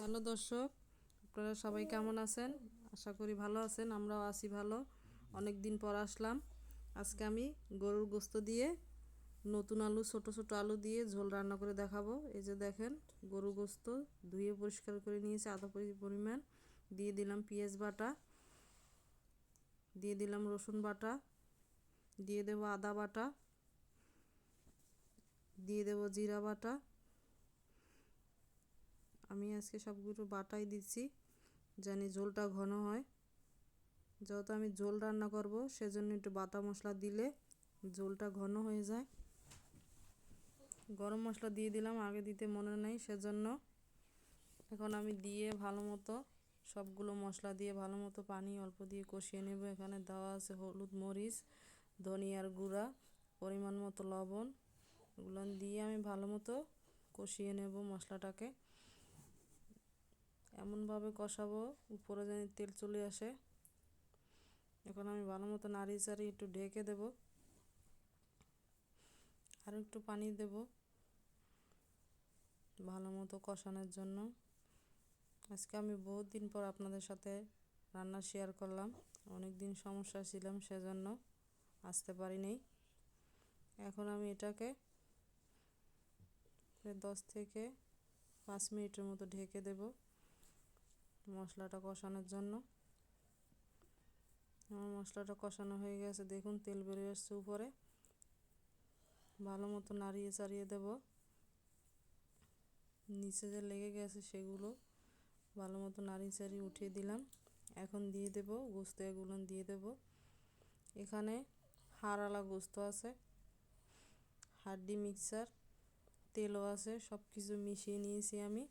Hello দর্শক, আপনারা সবাই কেমন আছেন? আশা করি ভালো আছেন। আমরাও আছি ভালো। অনেক দিন পর আসলাম। আজকে আমি গরুর গোস্ত দিয়ে নতুন আলু, ছোট ছোট আলু দিয়ে ঝোল রান্না করে দেখাবো। এই যে দেখেন, গরুর গোস্ত ধুয়ে পরিষ্কার করে নিয়েছি আধা পরিমাণ। দিয়ে দিলাম পেঁয়াজ বাটা, দিয়ে দিলাম রসুন বাটা, দিয়ে দেবো আদা বাটা, দিয়ে দেবো জিরা বাটা। আমি আজকে সবগুলো বাটাই দিচ্ছি, জানি ঝোলটা ঘন হয়। যেহেতু আমি ঝোল রান্না করব, সেজন্য একটু বাটা মশলা দিলে ঝোলটা ঘন হয়ে যায়। গরম মশলা দিয়ে দিলাম, আগে দিতে মনে নেই, সেজন্য এখন আমি দিয়ে ভালো মতো সবগুলো মশলা দিয়ে ভালো মতো পানি অল্প দিয়ে কষিয়ে নেব। এখানে দেওয়া আছে হলুদ, মরিচ, ধনিয়ার গুঁড়া, পরিমাণ মতো লবণ। এগুলো দিয়ে আমি ভালো মতো কষিয়ে নেব মশলাটাকে। এমনভাবে কষাবো উপরে যেন তেল চলে আসে। এখন আমি ভালো মতো নাড়িয়ে চাড়িয়ে একটু ঢেকে দেব, আর একটু পানি দেব ভালো মতো কষানোর জন্য। আজকে আমি বহুত দিন পর আপনাদের সাথে রান্না শেয়ার করলাম। অনেক দিন সমস্যা ছিলাম, সেজন্য আসতে পারিনি। এখন আমি এটাকে 10 থেকে 5 মিনিটের মতো ঢেকে দেব মশলাটা কষানোর জন্য। আমার মশলাটা কষানো হয়ে গেছে, দেখুন তেল বেরিয়ে আসছে উপরে। ভালো মতো নাড়িয়ে চাড়িয়ে দেব, নিচে যে লেগে গেছে সেগুলো ভালো মতো নাড়িয়ে চাড়িয়ে উঠিয়ে দিলাম। এখন দিয়ে দেব গোস্ত, এগুলো দিয়ে দেব। এখানে হাড়ওয়ালা গোস্ত আছে, হাড্ডি মিক্সার, তেলও আছে, সব কিছু মিশিয়ে নিয়েছি আমি।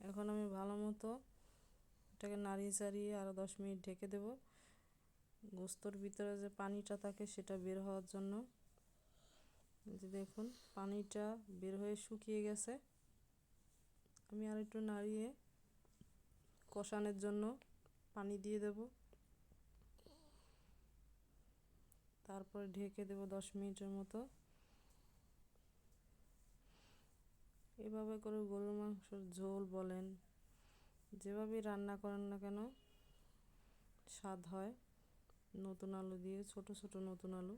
এখন আমি ভালো মতো এটাকে নাড়িয়ে চাড়িয়ে আরও 10 মিনিট ঢেকে দেব, গোস্তর ভিতরে যে পানিটা থাকে সেটা বের হওয়ার জন্য। যে দেখুন পানিটা বের হয়ে শুকিয়ে গেছে। আমি আর একটু নাড়িয়ে কষানোর জন্য পানি দিয়ে দেব, তারপরে ঢেকে দেব 10 মিনিটের মতো। এভাবে করে গরুর মাংসের ঝোল বলেন, যেভাবেই রান্না করেন না কেন স্বাদ হয়। নতুন আলু দিয়ে, ছোট ছোট নতুন আলু।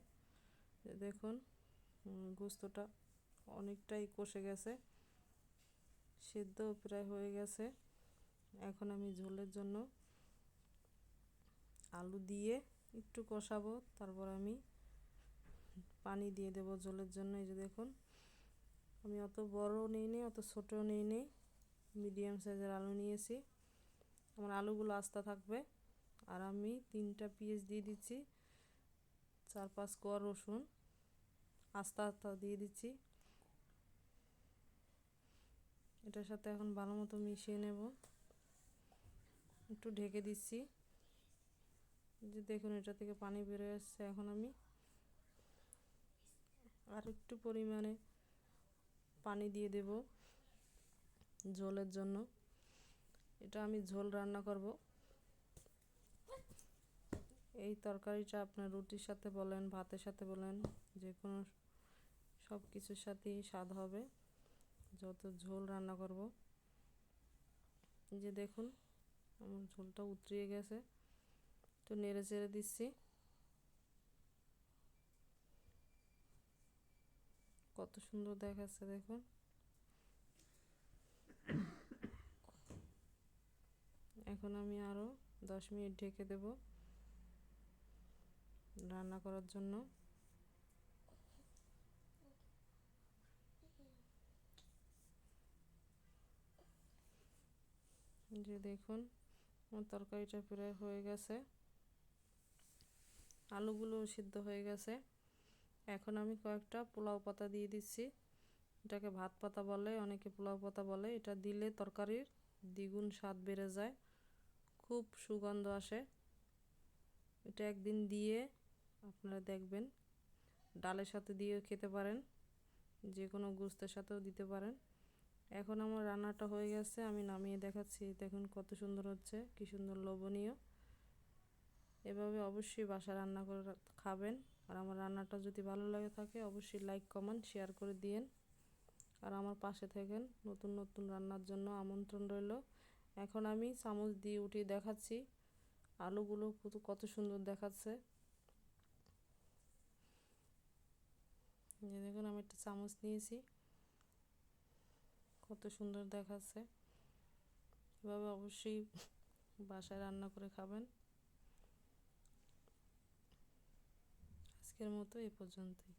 দেখুন গোস্তটা অনেকটাই কষে গেছে, সিদ্ধ প্রায় হয়ে গেছে। এখন আমি ঝোলের জন্য আলু দিয়ে একটু কষাবো, তারপর আমি পানি দিয়ে দেব ঝোলের জন্য। এই যে দেখুন, আমি অত বড়ও নিইনি, অত ছোটও নিইনি, মিডিয়াম সাইজের আলু নিয়েছি। আমার আলুগুলো আস্তা থাকবে। আর আমি 3টা পেঁয়াজ দিয়ে দিচ্ছি, 4-5 কোয়া রসুন আস্তা আস্তা দিয়ে দিচ্ছি। এটার সাথে এখন ভালো মতো মিশিয়ে নেব, একটু ঢেকে দিচ্ছি। যে দেখুন এটা থেকে পানি বেরিয়ে আসছে। এখন আমি আর একটু পরিমাণে পানি দিয়ে দেব ঝোলের জন্য। এটা আমি ঝোল রান্না করব। এই তরকারিটা আপনার রুটির সাথে বলেন, ভাতের সাথে বলেন, যে কোনো সব কিছুর সাথেই স্বাদ হবে যত ঝোল রান্না করব। যে দেখুন আমার ঝোলটা উতরিয়ে গেছে, তো নেড়ে চেড়ে দিচ্ছি। কত সুন্দর দেখাচ্ছে দেখুন। এখন আমি আরও 10 মিনিট ঢেকে দেব রান্না করার জন্য। যে দেখুন আমার তরকারিটা প্রায় হয়ে গেছে, আলুগুলো সিদ্ধ হয়ে গেছে। এখন আমি কয়েকটা পোলাও পাতা দিয়ে দিচ্ছি। এটাকে ভাত পাতা বলে, অনেকে পোলাও পাতা বলে। এটা দিলে তরকারির দ্বিগুণ স্বাদ বেড়ে যায়, খুব সুগন্ধ আসে। এটা একদিন দিয়ে আপনারা দেখবেন, ডালের সাথে দিয়েও খেতে পারেন, যে কোনো গোস্তের সাথেও দিতে পারেন। এখন আমার রান্নাটা হয়ে গেছে, আমি নামিয়ে দেখাচ্ছি। দেখুন কত সুন্দর হচ্ছে, কি সুন্দর লোভনীয়। এভাবে অবশ্যই বাসা রান্না করে খাবেন। আর আমার রান্নাটা যদি ভালো লাগে থাকে অবশ্যই লাইক, কমেন্ট, শেয়ার করে দিয়েন। আর আমার পাশে থাকেন। নতুন নতুন রান্নার জন্য আমন্ত্রণ রইল। এখন আমি চামচ দিয়ে উঠিয়ে দেখাচ্ছি আলুগুলো কত সুন্দর দেখাচ্ছে। দেখুন আমি একটা চামচ নিয়েছি, কত সুন্দর দেখাচ্ছে। এভাবে অবশ্যই বাসায় রান্না করে খাবেন। আজকের মতো এ পর্যন্তই।